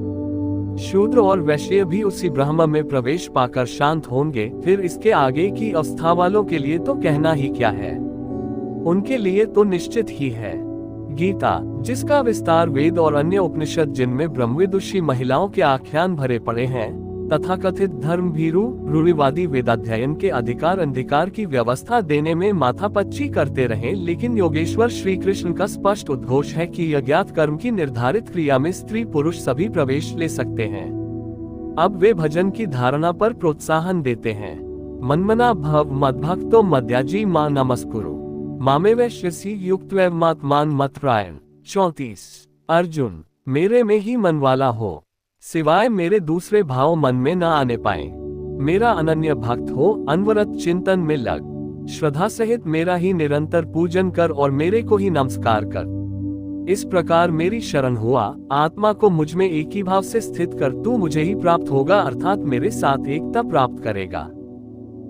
शूद्र और वैश्य भी उसी ब्रह्म में प्रवेश पाकर शांत होंगे। फिर इसके आगे की अवस्था वालों के लिए तो कहना ही क्या है, उनके लिए तो निश्चित ही है। गीता, जिसका विस्तार वेद और अन्य उपनिषद जिनमें ब्रह्मविदुषी महिलाओं के आख्यान भरे पड़े हैं, तथा कथित धर्म भीरु रूढ़िवादी वेदाध्ययन के अधिकार की व्यवस्था देने में माथापच्ची करते रहे, लेकिन योगेश्वर श्री कृष्ण का स्पष्ट उद्घोष है कि अज्ञात कर्म की निर्धारित क्रिया में स्त्री पुरुष सभी प्रवेश ले सकते हैं। अब वे भजन की धारणा पर प्रोत्साहन देते हैं। मन्मना भव मद्भक्तो मद्याजी मां नमस्कुरु मामे वैश्यसी युक्तवैवमात्मान मतरायण। 34। अर्जुन, मेरे में ही मन वाला हो, सिवाय मेरे दूसरे भाव मन में न आने पाए। मेरा अनन्य भक्त हो, अनवरत चिंतन में लग, श्रद्धा सहित मेरा ही निरंतर पूजन कर और मेरे को ही नमस्कार कर। इस प्रकार मेरी शरण हुआ, आत्मा को मुझ में एक ही भाव से स्थित कर, तू मुझे ही प्राप्त होगा अर्थात मेरे साथ एकता प्राप्त करेगा।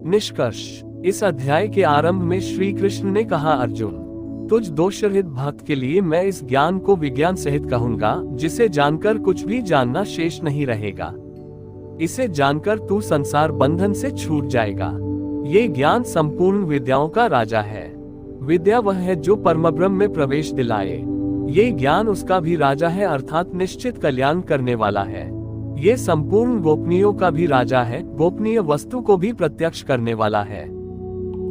निष्कर्ष, इस अध्याय के आरंभ में श्री कृष्ण ने कहा, अर्जुन तुझ दोषरहित भक्त के लिए मैं इस ज्ञान को विज्ञान सहित कहूंगा, जिसे जानकर कुछ भी जानना शेष नहीं रहेगा। इसे जानकर तू संसार बंधन से छूट जाएगा। ये ज्ञान संपूर्ण विद्याओं का राजा है। विद्या वह है जो परमब्रह्म में प्रवेश दिलाए। ये ज्ञान उसका भी राजा है अर्थात निश्चित कल्याण करने वाला है। ये संपूर्ण गोपनीयों का भी राजा है, गोपनीय वस्तु को भी प्रत्यक्ष करने वाला है।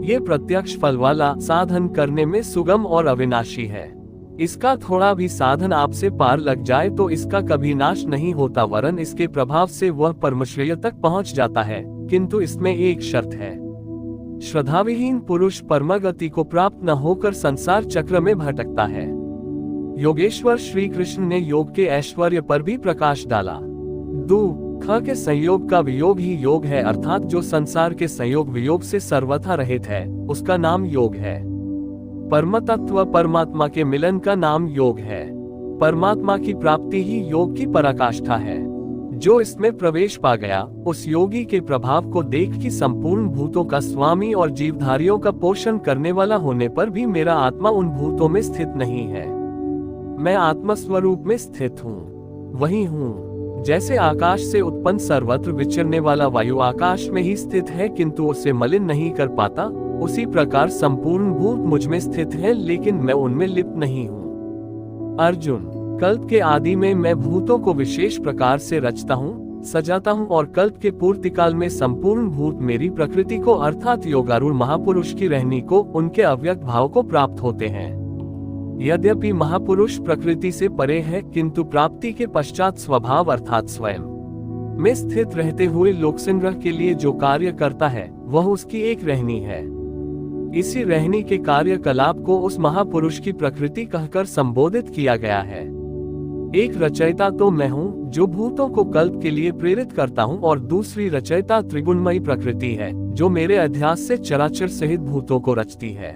ये प्रत्यक्ष फल वाला, साधन करने में सुगम और अविनाशी है। इसका थोड़ा भी साधन आपसे पार लग जाए तो इसका कभी नाश नहीं होता, वरन इसके प्रभाव से वह परमश्रेय तक पहुंच जाता है। किंतु इसमें एक शर्त है, श्रद्धाविहीन पुरुष परमगति को प्राप्त न होकर संसार चक्र में भटकता है। योगेश्वर श्री कृष्ण ने योग के ऐश्वर्य पर भी प्रकाश डाला। दुख के संयोग का वियोग ही योग है, अर्थात जो संसार के संयोग वियोग से सर्वथा रहित है उसका नाम योग है। परम तत्व परमात्मा के मिलन का नाम योग है। परमात्मा की प्राप्ति ही योग की पराकाष्ठा है। जो इसमें प्रवेश पा गया उस योगी के प्रभाव को देख कि संपूर्ण भूतों का स्वामी और जीवधारियों का पोषण करने वाला होने पर भी मेरा आत्मा उन भूतों में स्थित नहीं है। मैं आत्मस्वरूप में स्थित हूँ, वही हूँ। जैसे आकाश से उत्पन्न सर्वत्र विचरने वाला वायु आकाश में ही स्थित है किंतु उसे मलिन नहीं कर पाता, उसी प्रकार संपूर्ण भूत मुझ में स्थित है लेकिन मैं उनमें लिप्त नहीं हूँ। अर्जुन, कल्प के आदि में मैं भूतों को विशेष प्रकार से रचता हूँ, सजाता हूँ और कल्प के पूर्तिकाल में संपूर्ण भूत मेरी प्रकृति को अर्थात योगारूढ़ महापुरुष की रहनी को, उनके अव्यक्त भाव को प्राप्त होते हैं। यद्यपि महापुरुष प्रकृति से परे है किंतु प्राप्ति के पश्चात स्वभाव अर्थात स्वयं में स्थित रहते हुए लोक संग्रह के लिए जो कार्य करता है वह उसकी एक रहनी है। इसी रहनी के कार्यकलाप को उस महापुरुष की प्रकृति कहकर संबोधित किया गया है। एक रचयिता तो मैं हूँ जो भूतों को कल्प के लिए प्रेरित करता हूँ और दूसरी रचयिता त्रिगुणमयी प्रकृति है जो मेरे अध्यास से चराचर सहित भूतों को रचती है।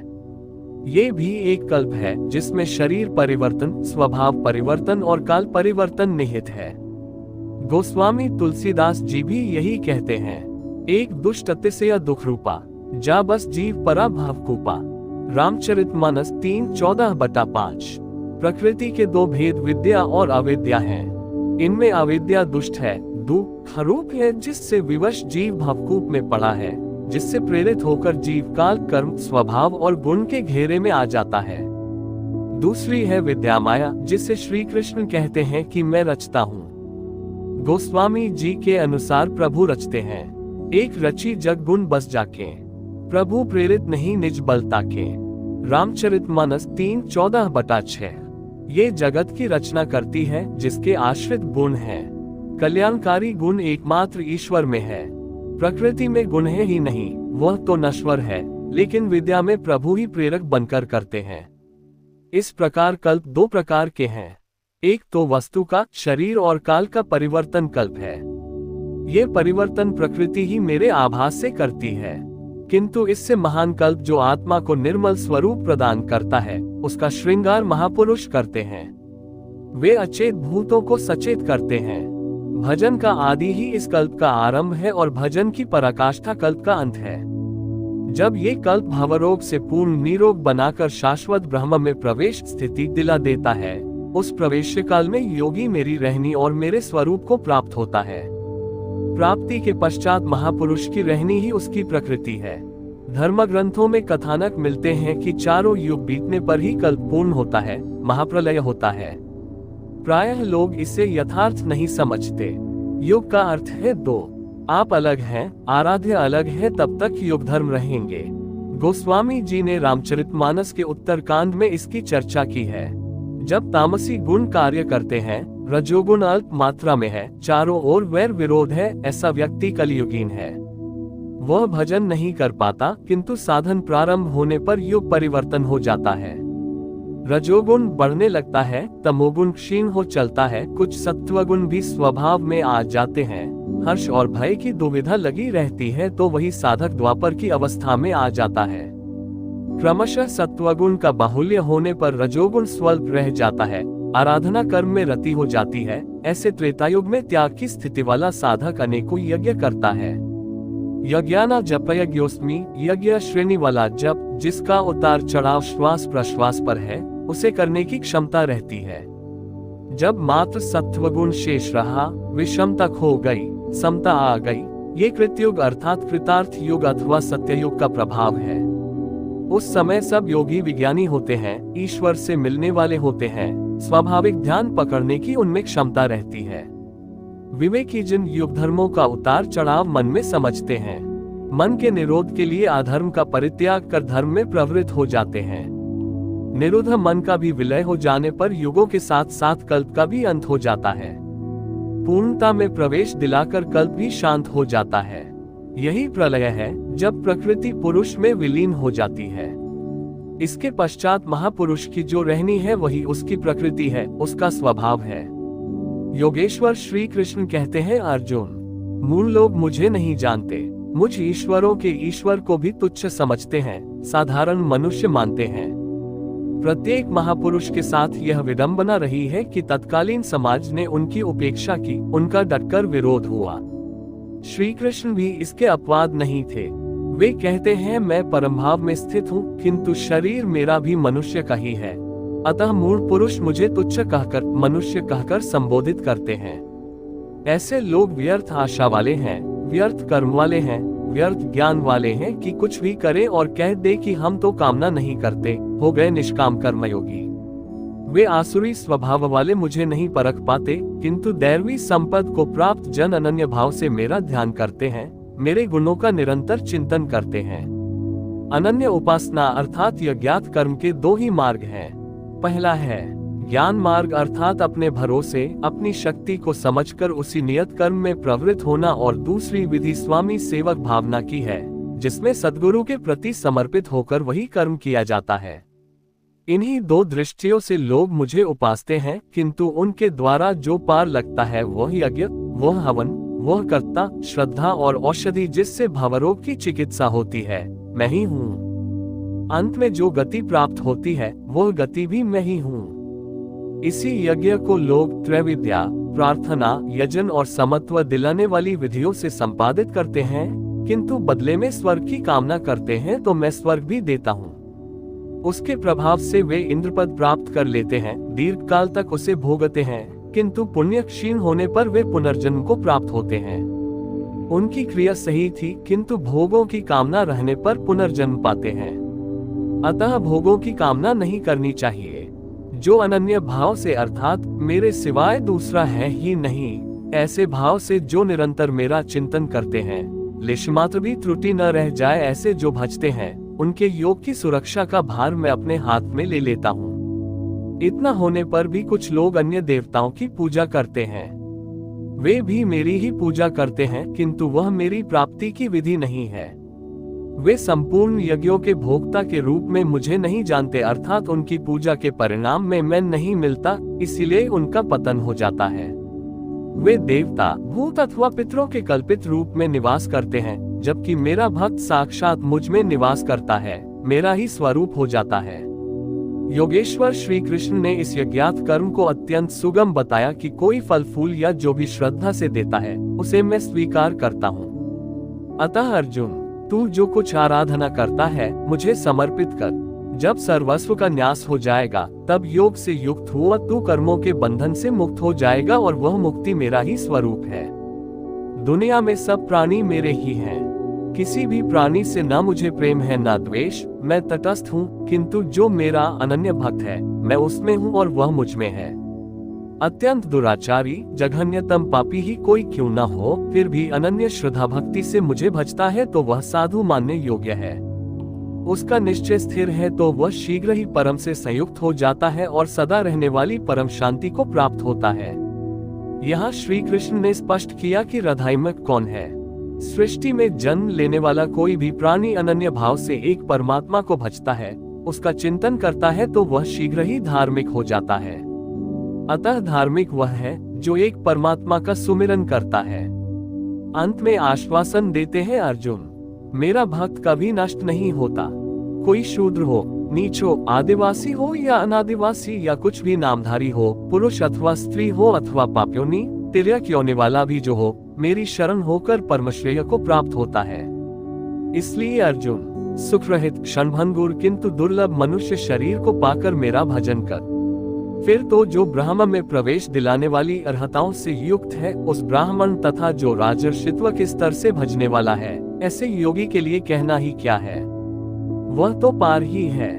ये भी एक कल्प है जिसमें शरीर परिवर्तन, स्वभाव परिवर्तन और काल परिवर्तन निहित है। गोस्वामी तुलसीदास जी भी यही कहते हैं, एक दुष्ट अतिशय दुख रूपा, जा बस जीव परा भावकूपा। रामचरितमानस 3:14-5। प्रकृति के दो भेद विद्या और अविद्या हैं। इनमें अविद्या दुष्ट है, दुख रूप है जिससे विवश जीव भावकूप में पड़ा है, जिससे प्रेरित होकर जीव काल कर्म स्वभाव और गुण के घेरे में आ जाता है। दूसरी है विद्या माया जिसे श्री कृष्ण कहते हैं कि मैं रचता हूँ। गोस्वामी जी के अनुसार प्रभु रचते हैं, एक रची जग गुण बस जाके, प्रभु प्रेरित नहीं निज बल ताके। रामचरितमानस 3:14-6। ये जगत की रचना करती है जिसके आश्रित गुण हैं। कल्याणकारी गुण एकमात्र ईश्वर में है। प्रकृति में गुण है ही नहीं, वह तो नश्वर है, लेकिन विद्या में प्रभु ही प्रेरक बनकर करते हैं। इस प्रकार कल्प दो प्रकार के हैं, एक तो वस्तु का, शरीर और काल का परिवर्तन कल्प है। ये परिवर्तन प्रकृति ही मेरे आभास से करती है, किंतु इससे महान कल्प जो आत्मा को निर्मल स्वरूप प्रदान करता है उसका श्रृंगार महापुरुष करते हैं। वे अचेत भूतों को सचेत करते हैं। भजन का आदि ही इस कल्प का आरंभ है और भजन की पराकाष्ठा कल्प का अंत है। जब ये कल्प भवरोग से पूर्ण निरोग बनाकर शाश्वत ब्रह्म में प्रवेश स्थिति दिला देता है, उस प्रवेश काल में योगी मेरी रहनी और मेरे स्वरूप को प्राप्त होता है। प्राप्ति के पश्चात महापुरुष की रहनी ही उसकी प्रकृति है। धर्म ग्रंथों में कथानक मिलते हैं कि चारों युग बीतने पर ही कल्प पूर्ण होता है, महाप्रलय होता है। प्रायः लोग इसे यथार्थ नहीं समझते। युग का अर्थ है दो, आप अलग हैं, आराध्य अलग है, तब तक युग धर्म रहेंगे। गोस्वामी जी ने रामचरितमानस के उत्तरकांड में इसकी चर्चा की है। जब तामसी गुण कार्य करते हैं, रजोगुण अल्प मात्रा में है, चारों ओर वैर विरोध है, ऐसा व्यक्ति कलयुगीन है। वह भजन नहीं कर पाता, किंतु साधन प्रारंभ होने पर युग परिवर्तन हो जाता है। रजोगुण बढ़ने लगता है, तमोगुण क्षीण हो चलता है, कुछ सत्वगुण भी स्वभाव में आ जाते हैं। हर्ष और भय की दुविधा लगी रहती है तो वही साधक द्वापर की अवस्था में आ जाता है। क्रमशः सत्वगुण का बाहुल्य होने पर रजोगुण स्वल्प रह जाता है, आराधना कर्म में रति हो जाती है। ऐसे त्रेतायुग में त्याग की स्थिति वाला साधक अनेकों यज्ञ करता है। यज्ञाना जपयज्ञोस्मि, यज्ञ श्रेणी वाला जप जिसका उतार चढ़ाव श्वास प्रश्वास पर है, उसे करने की क्षमता रहती है। जब मात्र सत्वगुण शेष रहा, विषमता खो गई, समता आ गई, ये कृतयुग अर्थात कृतार्थ युग अथवा सत्ययुग का प्रभाव है। उस समय सब योगी विज्ञानी होते हैं, ईश्वर से मिलने वाले होते हैं, स्वाभाविक ध्यान पकड़ने की उनमें क्षमता रहती है। विवेकी जन युग धर्मों का उतार चढ़ाव मन में समझते हैं। मन के निरोध के लिए अधर्म का परित्याग कर धर्म में प्रवृत्त हो जाते हैं। निरुद्ध मन का भी विलय हो जाने पर युगों के साथ साथ कल्प का भी अंत हो जाता है। पूर्णता में प्रवेश दिलाकर कल्प भी शांत हो जाता है। यही प्रलय है, जब प्रकृति पुरुष में विलीन हो जाती है। इसके पश्चात महापुरुष की जो रहनी है वही उसकी प्रकृति है, उसका स्वभाव है। योगेश्वर श्री कृष्ण कहते हैं, अर्जुन, मूल लोग मुझे नहीं जानते, मुझ ईश्वरों के ईश्वर को भी तुच्छ समझते हैं, साधारण मनुष्य मानते हैं। प्रत्येक महापुरुष के साथ यह विडंबना रही है कि तत्कालीन समाज ने उनकी उपेक्षा की, उनका डटकर विरोध हुआ। श्री कृष्ण भी इसके अपवाद नहीं थे। वे कहते हैं, मैं परमभाव में स्थित हूँ, किंतु शरीर मेरा भी मनुष्य का ही है, अतः मूल पुरुष मुझे तुच्छ कहकर, मनुष्य कहकर संबोधित करते हैं। ऐसे लोग व्यर्थ आशा वाले हैं, व्यर्थ कर्म वाले हैं, व्यर्थ ज्ञान वाले हैं कि कुछ भी करें और कह दे कि हम तो कामना नहीं करते, हो गए निष्काम कर्मयोगी। वे आसुरी स्वभाव वाले मुझे नहीं परख पाते, किंतु दैवी संपद को प्राप्त जन अनन्य भाव से मेरा ध्यान करते हैं, मेरे गुणों का निरंतर चिंतन करते हैं। अनन्य उपासना अर्थात यज्ञात कर्म के दो ही मार्ग हैं। पहला है ज्ञान मार्ग अर्थात अपने भरोसे, अपनी शक्ति को समझकर उसी नियत कर्म में प्रवृत्त होना, और दूसरी विधि स्वामी सेवक भावना की है, जिसमें सद्गुरु के प्रति समर्पित होकर वही कर्म किया जाता है। इन्हीं दो दृष्टियों से लोग मुझे उपासते हैं, किंतु उनके द्वारा जो पार लगता है वह यज्ञ, वह हवन, वह कर्ता, श्रद्धा और औषधि जिससे भवरोग की चिकित्सा होती है, मैं ही हूँ। अंत में जो गति प्राप्त होती है वह गति भी मैं ही हूँ। इसी यज्ञ को लोग त्रैविद्या, प्रार्थना, यजन और समत्व दिलाने वाली विधियों से संपादित करते हैं, किंतु बदले में स्वर्ग की कामना करते हैं तो मैं स्वर्ग भी देता हूँ। उसके प्रभाव से वे इंद्रपद प्राप्त कर लेते हैं, दीर्घ काल तक उसे भोगते हैं, किंतु पुण्य क्षीण होने पर वे पुनर्जन्म को प्राप्त होते हैं। उनकी क्रिया सही थी, किंतु भोगों की कामना रहने पर पुनर्जन्म पाते हैं। अतः भोगों की कामना नहीं करनी चाहिए। जो अनन्य भाव से अर्थात मेरे सिवाय दूसरा है ही नहीं, ऐसे भाव से जो निरंतर मेरा चिंतन करते हैं, लेशमात्र भी त्रुटि न रह जाए, ऐसे जो भजते हैं, उनके योग की सुरक्षा का भार मैं अपने हाथ में ले लेता हूँ। इतना होने पर भी कुछ लोग अन्य देवताओं की पूजा करते हैं। वे भी मेरी ही पूजा करते हैं, किंतु वह मेरी प्राप्ति की विधि नहीं है। वे संपूर्ण यज्ञों के भोक्ता के रूप में मुझे नहीं जानते, अर्थात उनकी पूजा के परिणाम में मैं नहीं मिलता, इसीलिए उनका पतन हो जाता है। वे देवता, भूत अथवा पितरों के कल्पित रूप में निवास करते हैं, जबकि मेरा भक्त साक्षात मुझ में निवास करता है, मेरा ही स्वरूप हो जाता है। योगेश्वर श्री कृष्ण ने इस यज्ञात कर्म को अत्यंत सुगम बताया कि कोई फल फूल या जो भी श्रद्धा से देता है उसे मैं स्वीकार करता हूँ। अतः अर्जुन, तू जो कुछ आराधना करता है मुझे समर्पित कर। जब सर्वस्व का न्यास हो जाएगा तब योग से युक्त हुआ तू कर्मों के बंधन से मुक्त हो जाएगा, और वह मुक्ति मेरा ही स्वरूप है। दुनिया में सब प्राणी मेरे ही हैं। किसी भी प्राणी से न मुझे प्रेम है न द्वेष, मैं तटस्थ हूँ, किंतु जो मेरा अनन्य भक्त है मैं उसमें हूँ और वह मुझ में है। अत्यंत दुराचारी, जघन्यतम पापी ही कोई क्यों न हो, फिर भी अनन्य श्रद्धा भक्ति से मुझे भजता है तो वह साधु मानने योग्य है। उसका निश्चय स्थिर है तो वह शीघ्र ही परम से संयुक्त हो जाता है और सदा रहने वाली परम शांति को प्राप्त होता है। यहाँ श्री कृष्ण ने स्पष्ट किया कि राधाइमक कौन है। सृष्टि में जन्म लेने वाला कोई भी प्राणी अनन्य भाव से एक परमात्मा को भजता है, उसका चिंतन करता है तो वह शीघ्र ही धार्मिक हो जाता है। अतः धार्मिक वह है जो एक परमात्मा का सुमिरन करता है। अंत में आश्वासन देते हैं अर्जुन, मेरा भक्त कभी नष्ट नहीं होता। कोई शूद्र हो, नीच हो, आदिवासी हो या अनादिवासी या कुछ भी नामधारी हो, पुरुष अथवा स्त्री हो अथवा पाप्योनी तिर्यक योनि वाला भी जो हो, मेरी शरण होकर परमश्रेय को प्राप्त होता है। इसलिए अर्जुन, सुख रहित क्षणभंगुर किंतु दुर्लभ मनुष्य शरीर को पाकर मेरा भजन कर। फिर तो जो ब्रह्म में प्रवेश दिलाने वाली अर्हताओं से युक्त है, उस ब्राह्मण तथा जो राजर्षित्व के स्तर से भजने वाला है, ऐसे योगी के लिए कहना ही क्या है, वह तो पार ही है।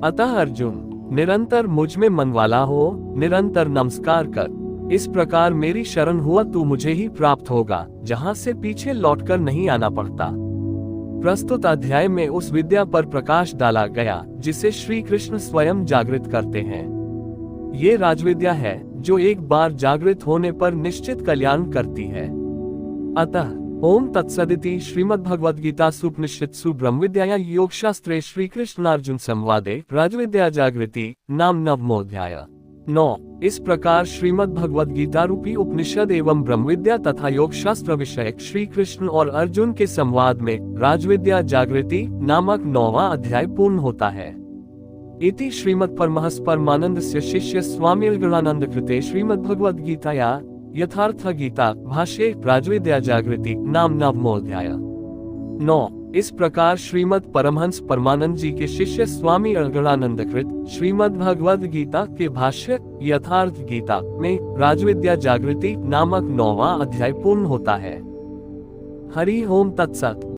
अतः अर्जुन, निरंतर मुझ में मन वाला हो, निरंतर नमस्कार कर। इस प्रकार मेरी शरण हुआ तू मुझे ही प्राप्त होगा, जहां से पीछे लौटकर नहीं आना पड़ता। प्रस्तुत अध्याय में उस विद्या पर प्रकाश डाला गया जिसे श्री कृष्ण स्वयं जागृत करते हैं। ये राजविद्या है जो एक बार जागृत होने पर निश्चित कल्याण करती है। अतः ओम तत्सदिति श्रीमद्भगवद्गीतासु उपनिषत्सु ब्रह्मविद्याया योगशास्त्रे श्री कृष्णार्जुन संवादे राजविद्या जागृति नाम नवमोऽध्याय। 9। इस प्रकार श्रीमद् भगवद गीता रूपी उपनिषद एवं ब्रह्मविद्या तथा योग शास्त्र विषयक श्री कृष्ण और अर्जुन के संवाद में राजविद्या जागृति नामक 9वां अध्याय पूर्ण होता है। इति श्रीमद् परमहंस परमानंदस्य शिष्य स्वामी गणानंद कृते श्रीमद् भगवद गीताया यथार्थ गीता भाष्ये राजविद्या जागृति नाम नवमोऽध्याय। 9। इस प्रकार श्रीमद् परमहंस परमानंद जी के शिष्य स्वामी गणानंदकृत श्रीमद् भगवद गीता के भाष्य यथार्थ गीता में राजविद्या जागृति नामक 9वां अध्याय पूर्ण होता है। हरि ओम तत्सत।